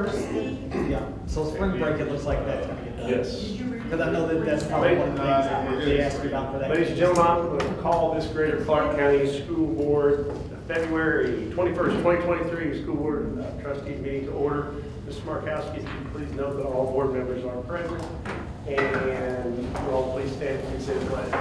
first. Yeah, so spring break, it looks like that's gonna get done. Yes. Because I know that that's probably one of the things that they asked me about for that. Ladies and gentlemen, I'm going to call this Greater Clark County School Board February 21st, 2023 School Board Trustees meeting to order. Mr. Markowski, if you please note that all board members are present. And you all please stand and say the pledge.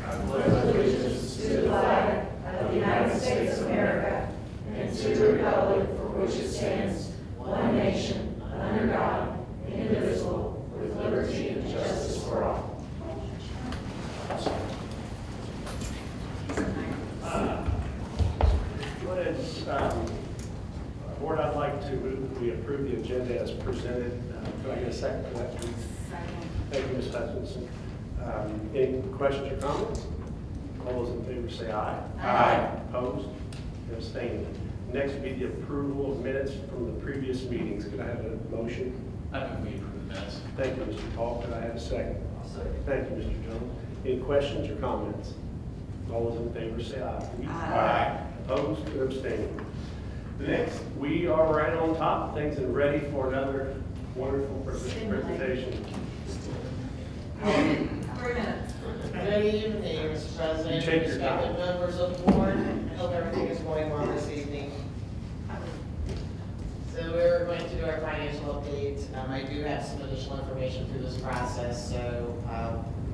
I pledge allegiance to the flag of the United States of America and to the republic for which it stands, one nation, under God, indivisible, with liberty and justice for all. Board, I'd like to move that we approve the agenda as presented. Could I get a second for that, please? Thank you, Ms. Hutchinson. Any questions or comments? All those in favor say aye. Aye. Opposed? And abstaining. Next would be the approval of minutes from the previous meetings. Could I have a motion? I move we approve the minutes. Thank you, Mr. Paul. Could I have a second? I'll second. Thank you, Mr. Jones. Any questions or comments? All those in favor say aye. Aye. Opposed or abstaining? Next, we are right on top of things and ready for another wonderful presentation. 3 minutes. Good evening, Mr. President, You take your time. respected members of the board. I hope everything is going well this evening. So we're going to do our financial update. I do have some additional information through this process, so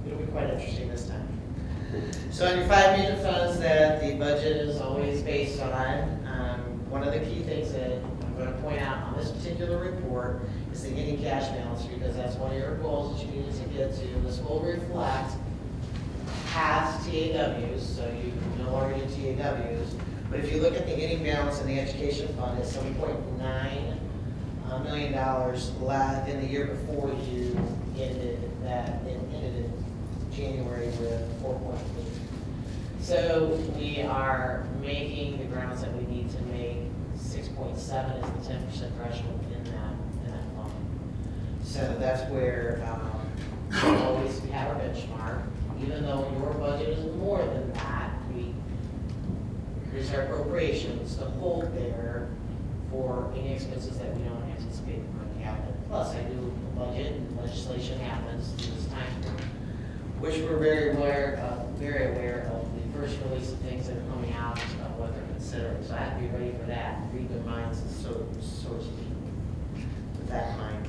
it'll be quite interesting this time. So on your 5 major funds that the budget is always based on, one of the key things that I'm going to point out on this particular report is the ending cash balance, because that's one of your goals that you needed to get to. This will reflect past TAWs, so you no longer do TAWs. But if you look at the ending balance in the education fund, it's $7.9 million less than the year before you ended that. It ended in January with 4.8. So we are making the grounds that we need to make. 6.7 is the 10% threshold in that fund. So that's where we always have our benchmark. Even though your budget is more than that, we increase our appropriations to hold there for any expenses that we don't anticipate going to happen. Plus, I do budget and legislation happens through this time period, which we're very aware of the first release of things that are coming out, of what they're considering. So I have to be ready for that, read their minds, and so to speak, with that in mind.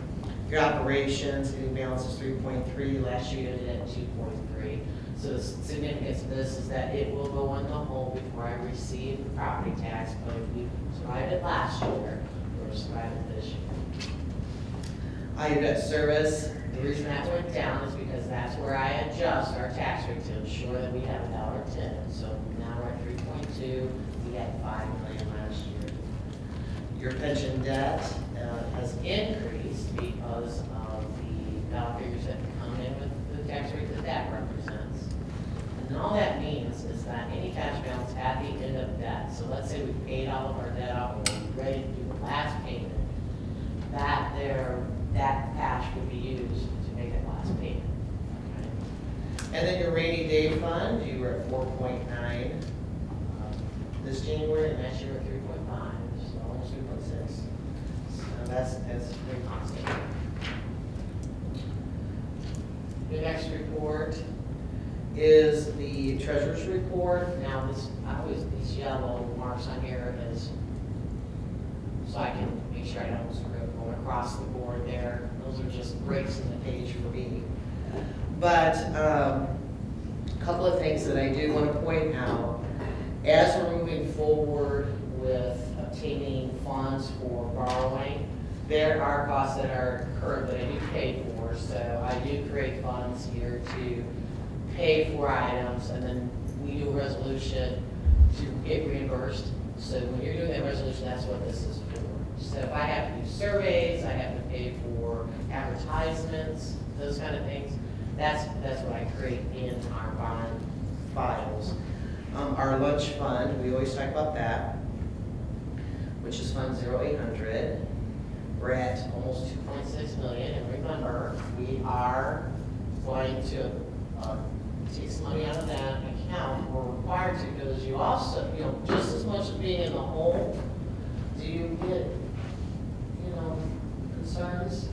Your operations, the balance is 3.3. Last year you did at 2.3. So the significance of this is that it will go in the hole before I receive the property tax. But if we survived it last year, we'll survive it this year. Your debt service. The reason that went down is because that's where I adjust our tax rate to ensure that we have $1.10. So now we're at 3.2. We had $5 million last year. Your pension debt has increased because of the dollar figures that come in with the tax rate that represents. And all that means is that any cash balance at the end of debt, so let's say we paid all of our debt off and we're ready to do the last payment, that cash would be used to make that last payment. Okay? And then your rainy day fund, you were at 4.9 this January, and last year at 3.5, so almost 3.6. So that's very constant. The next report is the treasurer's report. Now these yellow marks on here is so I can make sure I don't screw up going across the board there. Those are just breaks in the page for me. But a couple of things that I do want to point out. As we're moving forward with obtaining funds for borrowing, there are costs that are incurred that I do pay for. So I do create funds here to pay for items, and then we do a resolution to get reimbursed. So when you're doing that resolution, that's what this is for. So if I have to do surveys, I have to pay for advertisements, those kind of things. That's what I create in our bond files. Our lunch fund, we always talk about that, which is Fund 0800. We're at almost 2.6 million, and remember, we are going to take some money out of that account. We're required to, because you also, just as much as being in the hole, do you get concerns.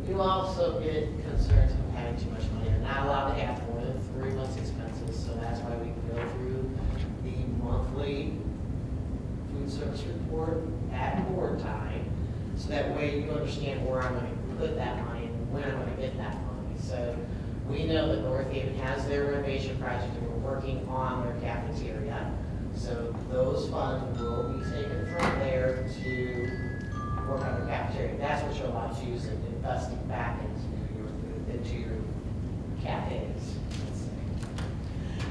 You also get concerns of having too much money. You're not allowed to have more than 3 months' expenses, so that's why we go through the monthly food service report at board time, so that way you understand where I'm going to put that money and when I'm going to get that money. So we know that North Haven has their renovation project and we're working on their cafeteria. So those funds will be taken from there to work on the cafeteria. That's what you're allowed to use and invest it back into your cafes. Let's say.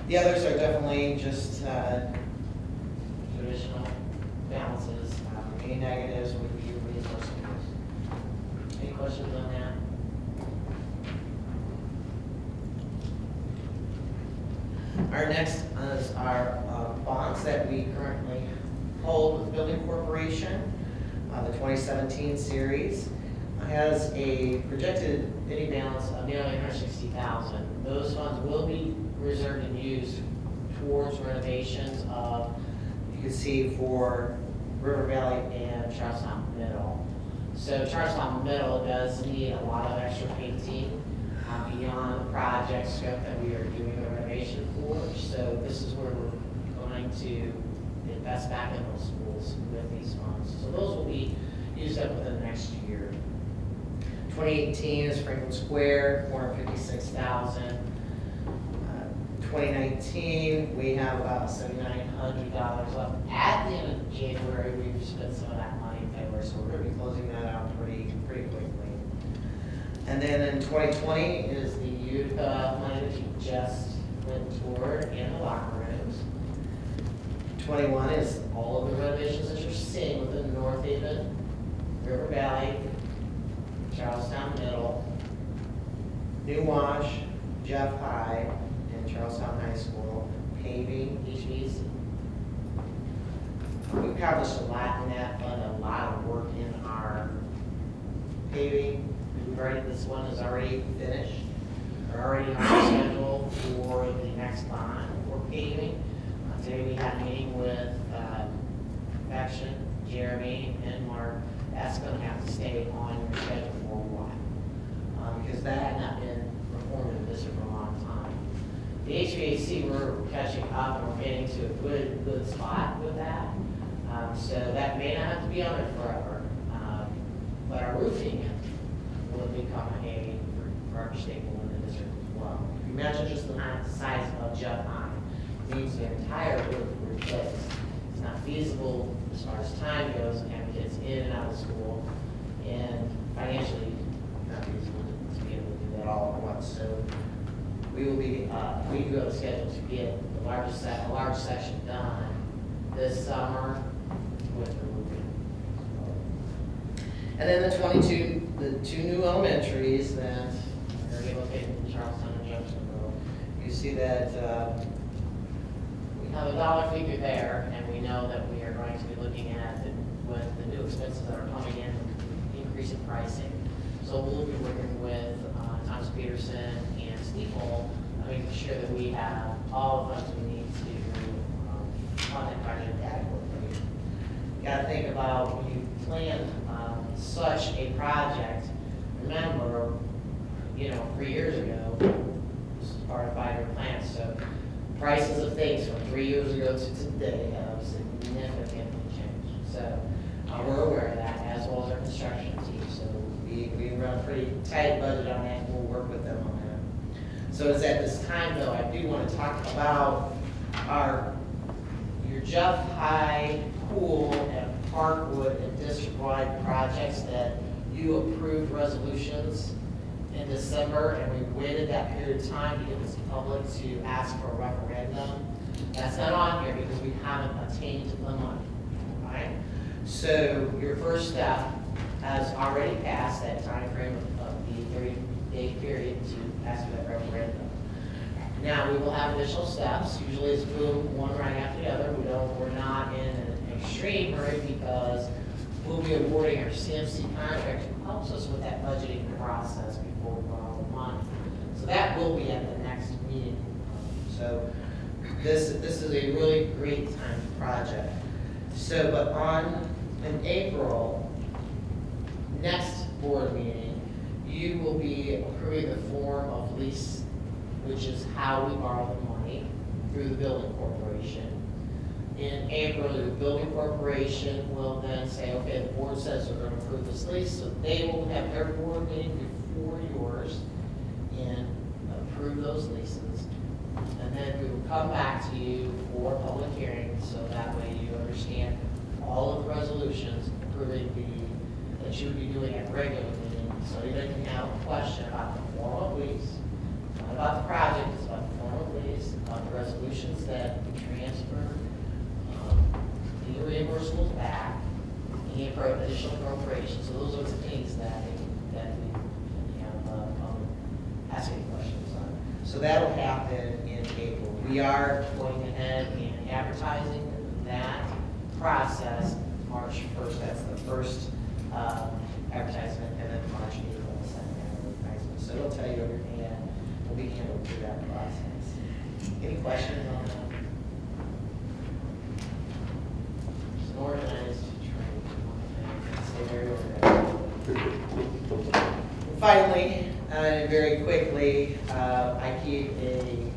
The others are definitely just traditional balances. Any negatives would be reimbursables. Any questions on that? Our next is our bonds that we currently hold with Building Corporation. The 2017 series has a projected ending balance of nearly $160,000. Those funds will be reserved and used towards renovations of, you can see, for River Valley and Charlestown Middle. So Charlestown Middle does need a lot of extra painting beyond the project scope that we are doing the renovation for. So this is where we're going to invest back in those schools with these funds. So those will be used up within the next year. 2018 is Franklin Square, $456,000. 2019, we have about $7,900 left. At the end of January, we've spent some of that money in February, so we're going to be closing that out pretty quickly. And then in 2020 is the Utica money that you just went toward in the locker rooms. 21 is all of the renovations that you're seeing within North Haven, River Valley, Charlestown Middle, New Wash, Jeff High, and Charlestown High School, paving, HVAC. We accomplished a lot in that fund, a lot of work in our paving. This one is already finished. We're already on the schedule for the next bond for paving. Today we had a meeting with Faction, Jeremy, and Mark. That's going to have to stay on your schedule for a while because that had not been performed in the district for a long time. The HVAC, we're catching up and we're getting to a good spot with that. So that may not have to be on there forever. But our roofing will become a for our staple in the district as well. If you imagine just the size of Jeff High, it needs the entire roof replaced. It's not feasible as far as time goes and having kids in and out of school, and financially not feasible to be able to do that all at once. So we will be we do have a schedule to get the a large section done this summer with the roofing. And then the two new elementaries that are going to be located in Charlestown and Jeffersonville. You see that we have a dollar figure there, and we know that we are going to be looking at with the new expenses that are coming in, increase in pricing. So we'll be working with Thomas Peterson and Steeple, making sure that we have all the funds we need to fund that project adequately. You got to think about when you plan such a project. Remember, 3 years ago, this is part of 5-year plan, so prices of things from 3 years ago to today have significantly changed. So we're aware of that, as well as our construction team. So we run a pretty tight budget on that, and we'll work with them on that. So it's at this time, though, I do want to talk about your Jeff High pool and Parkwood and district-wide projects that you approved resolutions in December, and we waited that period of time to get this public to ask for a referendum. That's not on here because we haven't attained the money, right? So your first step has already passed that time frame of the 30-day period to ask for that referendum. Now, we will have additional steps. Usually it's boom, one right after the other. We're not in an extreme hurry because we'll be awarding our CMC contract who helps us with that budgeting process before we run all the money. So that will be at the next meeting. So this is a really great time project. So, but in April, next board meeting, you will be approving the form of lease, which is how we borrow the money through the building corporation. In April, the building corporation will then say, okay, the board says they're going to approve this lease, so they will have their board meeting before yours and approve those leases. And then we will come back to you for a public hearing, so that way you understand all of the resolutions approving that you would be doing at regular meetings. So anybody can have a question about the form of lease, not about the project, it's about the form of lease, about the resolutions that we transfer, the reimbursables back, any additional appropriations. So those are the things that we have asking questions on. So that'll happen in April. We are going ahead and advertising that process March 1st. That's the first advertisement, and then March 8th on the second advertisement. So it'll tell you everything that will be handled through that process. Any questions on that? It's an organized training. Stay very organized. Finally, very quickly, I keep a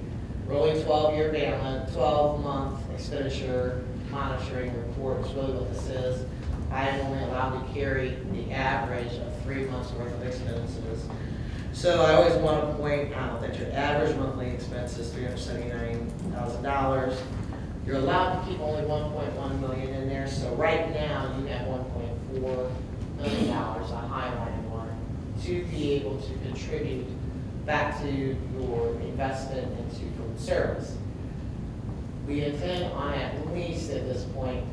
rolling 12-month expenditure monitoring report. It's really what this is. I am only allowed to carry the average of 3 months worth of expenses. So I always want to point out that your average monthly expense is $379,000. You're allowed to keep only $1.1 million in there. So right now you have $1.4 million, a highlighted one, to be able to contribute back to your investment into food service. We intend on at least at this point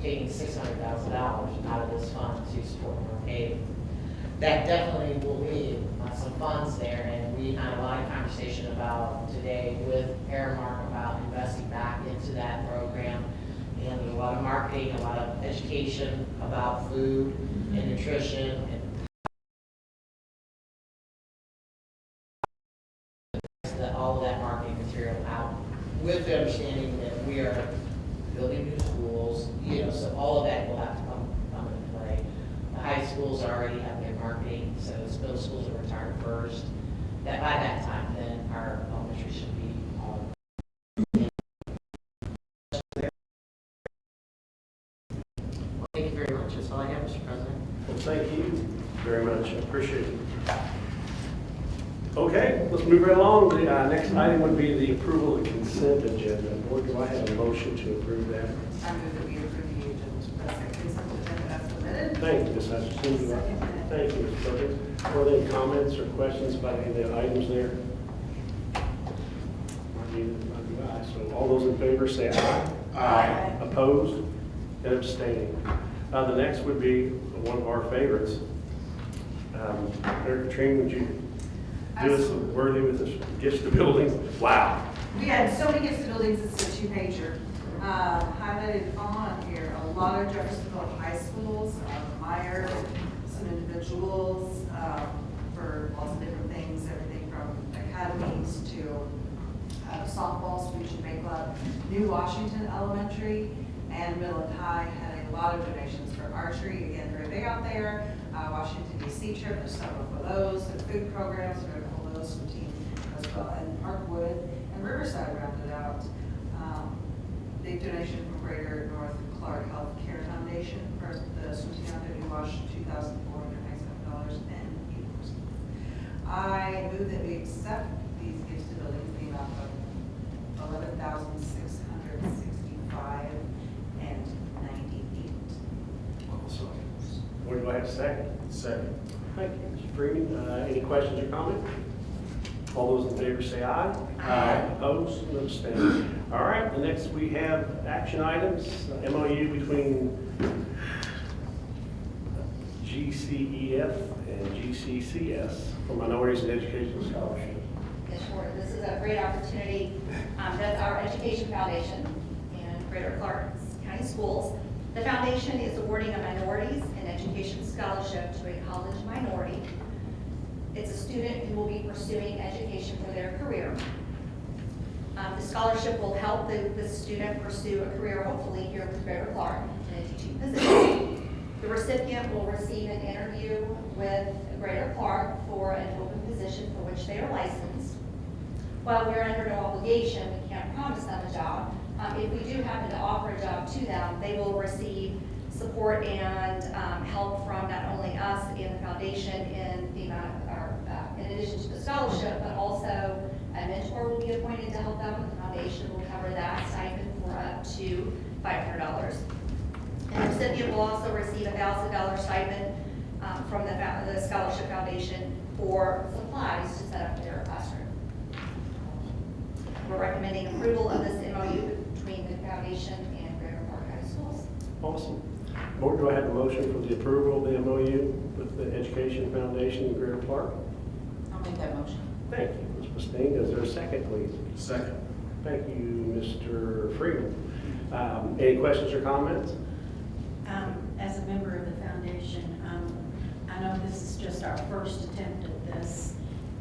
taking $600,000 out of this fund to support more paving. That definitely will leave some funds there, and we had a lot of conversation about today with Aramark about investing back into that program. And there's a lot of marketing, a lot of education about food and nutrition and all of that marketing material out with the understanding that we are building new schools, so all of that will have to come into play. The high schools already have their marketing, so the middle schools are retired first. That by that time, then our elementary should be Thank you very much. That's all I have, Mr. President. Well, thank you very much. I appreciate it. Okay, let's move right along. The next item would be the approval of the consent agenda. Board, do I have a motion to approve that? I move that we approve the consent agenda as submitted. Thank you, Ms. Hutchinson. Thank you, Ms. Perkins. Are there any comments or questions about any of the items there? So all those in favor say aye. Aye. Opposed and abstaining. The next would be one of our favorites. Eric Katrina, would you do us worthy with this gifts to buildings? Wow. We had so many gifts to buildings, it's a two-pager. Highlighted on here, a lot of Jeffersonville high schools, Meyer, some individuals, for lots of different things, everything from academies to softball, speech and make club. New Washington Elementary and Middle and High had a lot of donations for archery, again, very big out there. Washington DC trip, there's several for those, and food programs, very cool those from team as well, and Parkwood and Riverside rounded out. Big donation from Greater North Clark Health Care Foundation for the swim team out there, New Wash, $2,497 and 8%. I move that we accept these gifts to buildings in the amount of $11,665 and 98. Where do I have a second? Second. Thank you, Mr. Freeman. Any questions or comments? All those in favor say aye. Aye. Opposed and abstaining. All right, the next we have action items, MOU between GCEF and GCCS for Minorities in Education Scholarship. Yes, sure. This is a great opportunity. That's our Education Foundation in Greater Clark County Schools. The foundation is awarding a Minorities in Education Scholarship to a college minority. It's a student who will be pursuing education for their career. The scholarship will help the student pursue a career, hopefully, here with Greater Clark in a teaching position. The recipient will receive an interview with Greater Clark for an open position for which they are licensed. While we're under no obligation, we can't promise them a job. If we do happen to offer a job to them, they will receive support and help from not only us and the foundation in the amount of in addition to the scholarship, but also a mentor will be appointed to help them. The foundation will cover that stipend for up to $500. And the recipient will also receive a $1,000 stipend from the Scholarship Foundation for supplies to set up their classroom. We're recommending approval of this MOU between the foundation and Greater Park High Schools. Awesome. Board, do I have a motion for the approval of the MOU with the Education Foundation and Greater Clark? I'll make that motion. Thank you, Ms. Pustine. Is there a second, please? Second. Thank you, Mr. Freeman. Any questions or comments? As a member of the foundation, I know this is just our first attempt at this.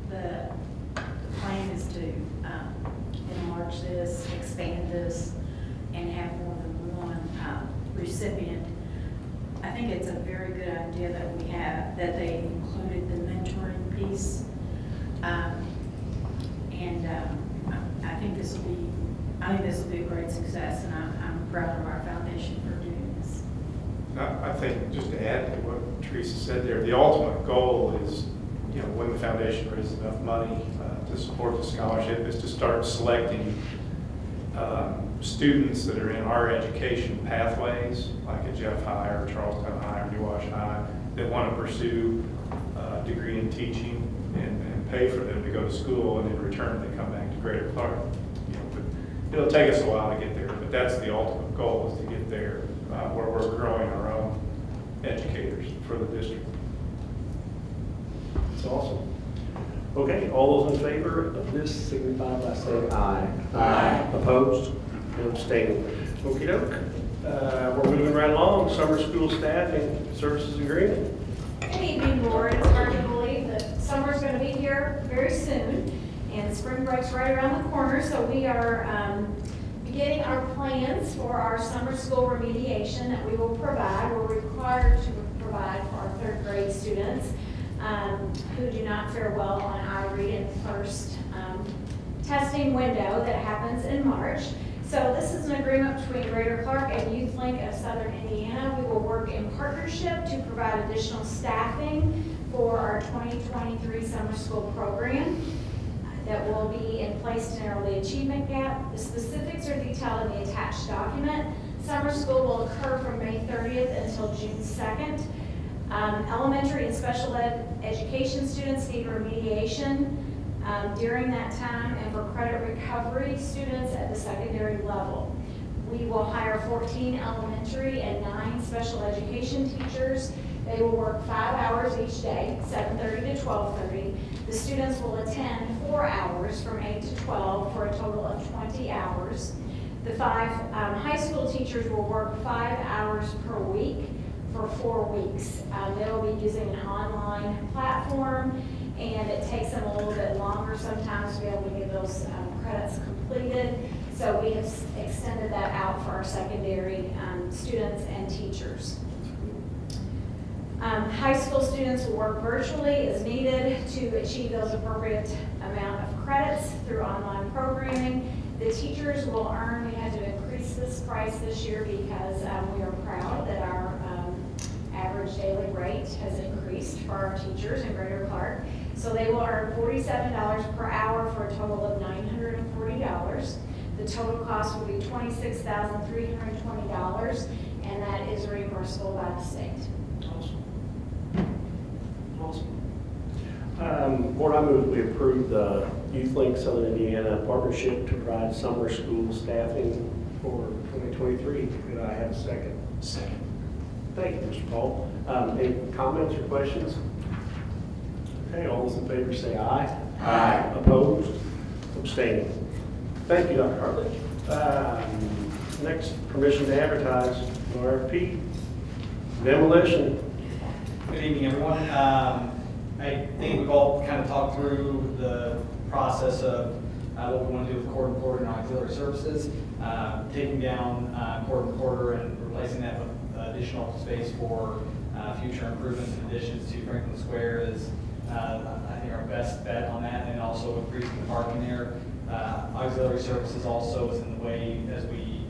The plan is to enlarge this, expand this, and have more than one recipient. I think it's a very good idea that we have, that they included the mentoring piece. I think this will be a great success, and I'm proud of our foundation for doing this. I think, just to add to what Teresa said there, the ultimate goal is, when the foundation raises enough money to support the scholarship, is to start selecting students that are in our education pathways, like at Jeff High or Charlestown High or New Wash High, that want to pursue a degree in teaching and pay for them to go to school, and in return they come back to Greater Clark. But it'll take us a while to get there, but that's the ultimate goal, is to get there where we're growing our own educators for the district. That's awesome. Okay, all those in favor of this signify by saying aye. Aye. Opposed? And abstaining. Okey doke. We're moving right along. Summer school staffing services agreement. Good evening, board. It's hard to believe that summer's going to be here very soon, and spring break's right around the corner, so we are beginning our plans for our summer school remediation that we will provide. We're required to provide for our third grade students who do not fare well on iRead in the first testing window that happens in March. So this is an agreement between Greater Clark and YouthLink of Southern Indiana. We will work in partnership to provide additional staffing for our 2023 summer school program that will be in place to narrow the achievement gap. The specifics are detailed in the attached document. Summer school will occur from May 30th until June 2nd. Elementary and special ed education students need remediation during that time, and for credit recovery students at the secondary level. We will hire 14 elementary and 9 special education teachers. They will work 5 hours each day, 7:30 to 12:30. The students will attend 4 hours from 8 to 12 for a total of 20 hours. The 5 high school teachers will work 5 hours per week for 4 weeks. They will be using an online platform, and it takes them a little bit longer sometimes to be able to get those credits completed. So we have extended that out for our secondary students and teachers. High school students will work virtually as needed to achieve those appropriate amount of credits through online programming. The teachers will earn, we had to increase this price this year because we are proud that our average daily rate has increased for our teachers in Greater Clark. So they will earn $47 per hour for a total of $940. The total cost will be $26,320, and that is reimbursable by the state. Awesome. Board, I move we approve the YouthLink Southern Indiana partnership to provide summer school staffing for 2023. Could I have a second? Second. Thank you, Mr. Paul. Any comments or questions? Okay, all those in favor say aye. Aye. Opposed? Abstaining. Thank you, Dr. Hartley. Next, permission to advertise RFP demolition. Good evening, everyone. I think we've all kind of talked through the process of what we want to do with court and auxiliary services, taking down court and replacing that with additional space for future improvements and additions to Franklin Square is, I think, our best bet on that, and also increasing the parking there. Auxiliary services also is in the way as we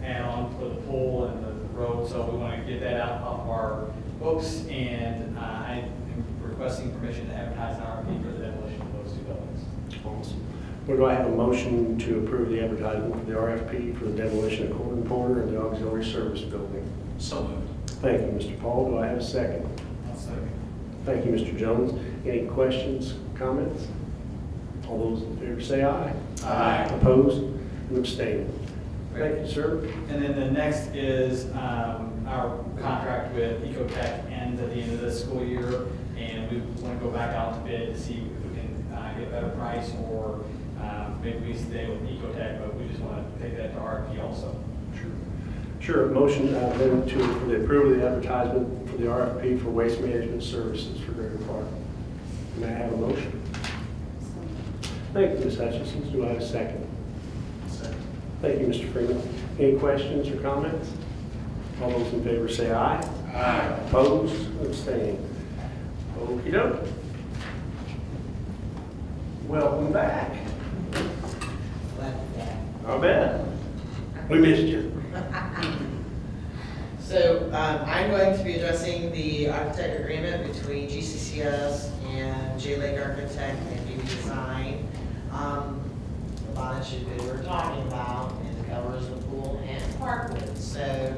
add on for the pool and the road, so we want to get that out of our books, and I am requesting permission to advertise an RFP for the demolition of those two buildings. Awesome. Where do I have a motion to approve the advertisement for the RFP for the demolition of Court and Porter and the auxiliary service building? So moved. Thank you, Mr. Paul. Do I have a second? I'll second. Thank you, Mr. Jones. Any questions, comments? All those in favor say aye. Aye. Opposed and abstained. Thank you, sir. And then the next is our contract with Ecotech ends at the end of this school year, and we want to go back out to bid to see if we can get a better price, or maybe we stay with Ecotech, but we just want to take that to RFP also. Sure, motion then for the approval of the advertisement for the RFP for waste management services for Greater Clark. May I have a motion? Thank you, Ms. Hutchinson. Do I have a second? Second. Thank you, Mr. Freeman. Any questions or comments? All those in favor say aye. Aye. Opposed, abstained. Okey doke. Welcome back. Glad to be back. I bet. We missed you. So I'm going to be addressing the architect agreement between GCCS and J Lake Architect and BB Design. The bond issue that we're talking about, and it covers the pool and Parkwood. So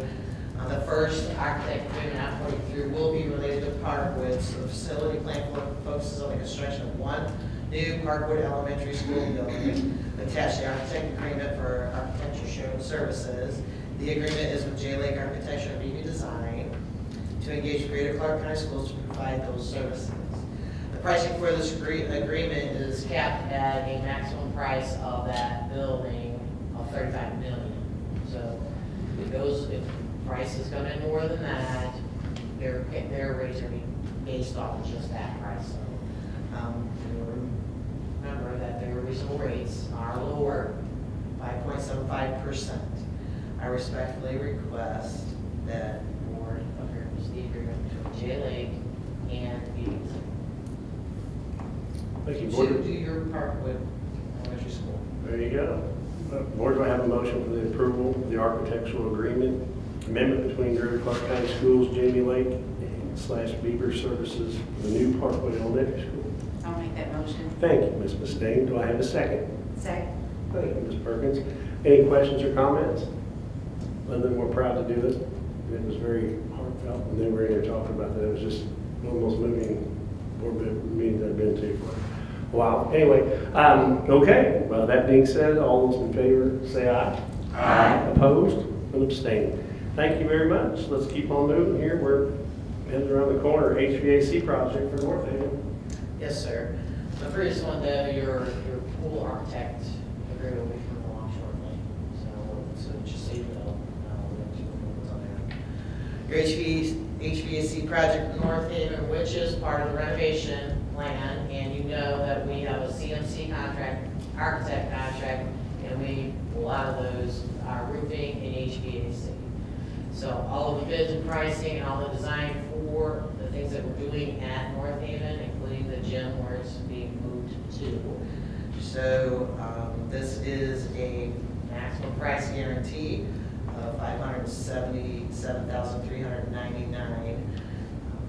the first architect agreement I'm putting through will be related to Parkwood. So the facility plan focuses on the construction of one new Parkwood Elementary School building. Attach the architect agreement for architecture services. The agreement is with J Lake Architecture and BB Design to engage Greater Clark County Schools to provide those services. The pricing for this agreement is capped at a maximum price of that building of $35 million. So if prices come in more than that, their rates are being based off of just that price. So remember that their reasonable rates are lower, 5.75%. I respectfully request that the board approves the agreement between J Lake and BB. Thank you, To Board. do your Parkwood Elementary School. There you go. Board, do I have a motion for the approval of the architectural agreement amendment between Greater Clark County Schools, Jamie Lake / Beaver Services for the new Parkwood Elementary School? I'll make that motion. Thank you, Ms. Mustaine. Do I have a second? Second. Thank you, Ms. Perkins. Any questions or comments? Other than we're proud to do it. It was very heartfelt, and then we're going to talk about that. It was just one of the most moving board meetings I've been to for a while. Anyway, okay. Well, that being said, all those in favor say aye. Aye. Opposed and abstained. Thank you very much. Let's keep on moving here. We're heading around the corner. HVAC project for North Haven. Yes, sir. The first one, though, your pool architect agreement will be coming along shortly. So just so you know, we're going to keep moving on there. Your HVAC project in North Haven, which is part of the renovation plan, and you know that we have a CMC contract, architect contract, and a lot of those are roofing and HVAC. So all of the bids and pricing and all the design for the things that we're doing at North Haven, including the gym where it's being moved to. So this is a maximum price guarantee of $577,399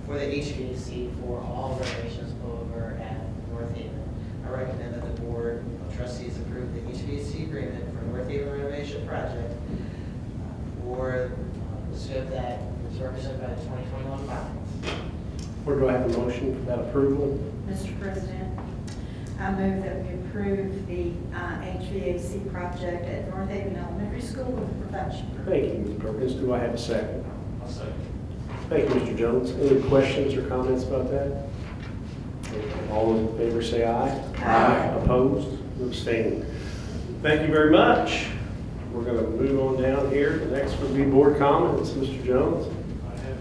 for the HVAC for all renovations over at North Haven. I recommend that the Board of Trustees approve the HVAC agreement for North Haven renovation project for the scope that is represented by the 2021 bonds. Where do I have a motion for that approval? Mr. President, I move that we approve the HVAC project at North Haven Elementary School with perfection. Thank you, Ms. Perkins. Do I have a second? I'll second. Thank you, Mr. Jones. Any questions or comments about that? All those in favor say aye. Aye. Opposed? Abstained. Thank you very much. We're going to move on down here. The next will be board comments. Mr. Jones? I have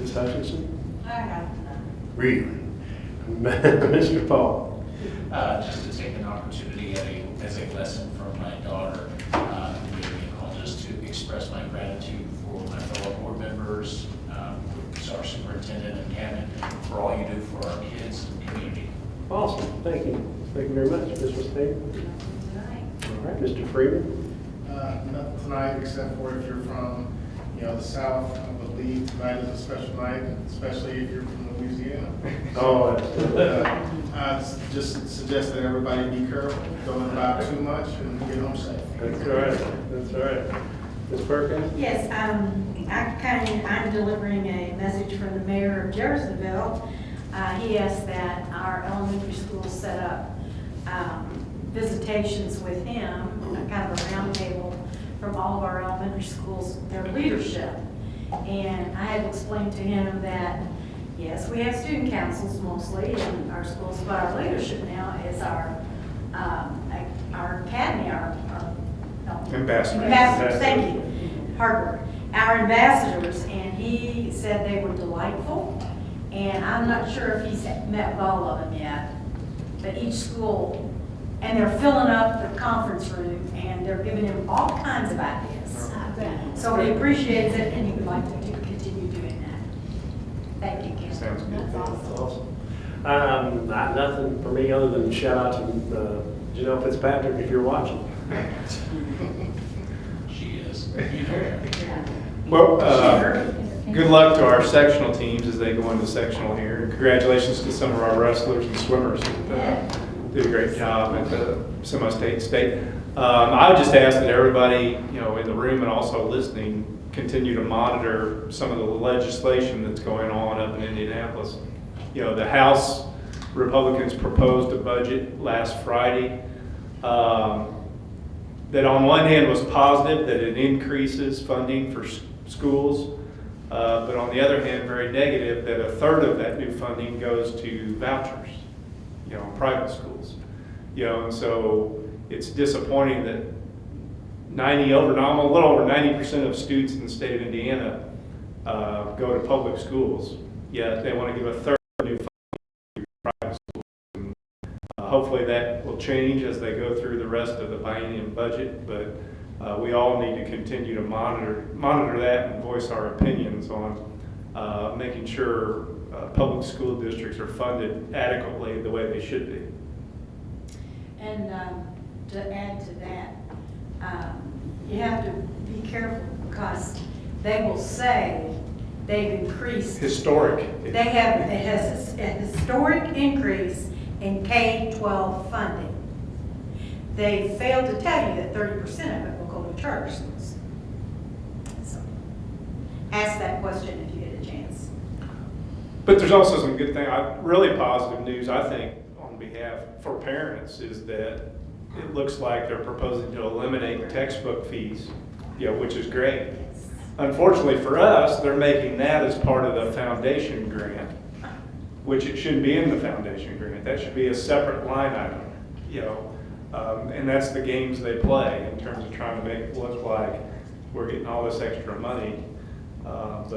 Ms. Hutchinson? I have none. Really? Mr. Paul? just to take an opportunity as a lesson from my daughter, who gave me a call just to express my gratitude for my fellow board members, our superintendent and cabinet, for all you do for our kids and community. Awesome, thank you. Thank you very much, Ms. Mustaine. All right, Mr. Freeman. Nothing tonight, except for if you're from, the South, I believe tonight is a special night, especially if you're from Louisiana. Oh, absolutely. I just suggest that everybody be careful, don't allow too much, and get home safe. That's all right, that's all right. Ms. Perkins? Yes, I'm delivering a message from the mayor of Jeffersonville. He asked that our elementary schools set up visitations with him, kind of a roundtable from all of our elementary schools, their leadership. And I had to explain to him that, yes, we have student councils mostly in our schools, but our leadership now is our academy, Ambassadors. Ambassadors, thank you, hard work. Our ambassadors, and he said they were delightful, and I'm not sure if he's met with all of them yet, but each school, and they're filling up the conference room, and they're giving him all kinds of ideas. So he appreciates it, and he would like to continue doing that. Thank you, Kim. Sounds good. That's awesome. Awesome. Nothing for me other than shout out to Janelle Fitzpatrick if you're watching. She is. Well, good luck to our sectional teams as they go into sectional here. And congratulations to some of our wrestlers and swimmers that did a great job at the semi-state state. I would just ask that everybody, in the room and also listening, continue to monitor some of the legislation that's going on up in Indianapolis. The House Republicans proposed a budget last Friday that on one hand was positive, that it increases funding for schools, but on the other hand, very negative, that a third of that new funding goes to vouchers, private schools. And so it's disappointing that a little over 90% of students in the state of Indiana go to public schools, yet they want to give a third of new funding to private schools. And, hopefully that will change as they go through the rest of the biennium budget, but we all need to continue to monitor that and voice our opinions on making sure public school districts are funded adequately the way they should be. And to add to that, you have to be careful because they will say they've increased. Historic. They have, it has a historic increase in K-12 funding. They failed to tell you that 30% of it will go to charter schools. So ask that question if you get a chance. But there's also some good thing, really positive news, I think, on behalf for parents is that it looks like they're proposing to eliminate textbook fees, which is great. Unfortunately for us, they're making that as part of the foundation grant, which it shouldn't be in the foundation grant. That should be a separate line item, and that's the games they play in terms of trying to make it look like we're getting all this extra money. But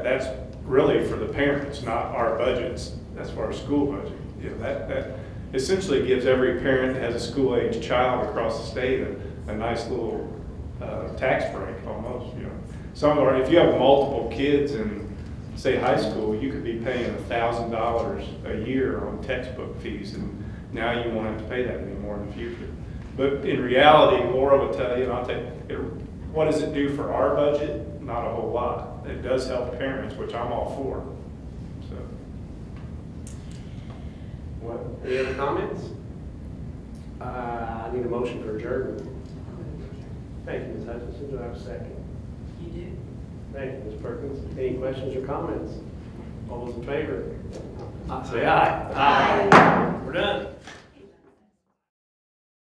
that's really for the parents, not our budgets. That's for our school budget. That essentially gives every parent that has a school-age child across the state a nice little tax break almost. If you have multiple kids in, say, high school, you could be paying $1,000 a year on textbook fees, and now you won't have to pay that anymore in the future. But in reality, Laura will tell you, and I'll tell you, what does it do for our budget? Not a whole lot. It does help parents, which I'm all for. Any other comments? I need a motion for adjournment. Thank you, Ms. Hutchinson. Do I have a second? You do. Thank you, Ms. Perkins. Any questions or comments? All those in favor? Say aye. Aye. We're done.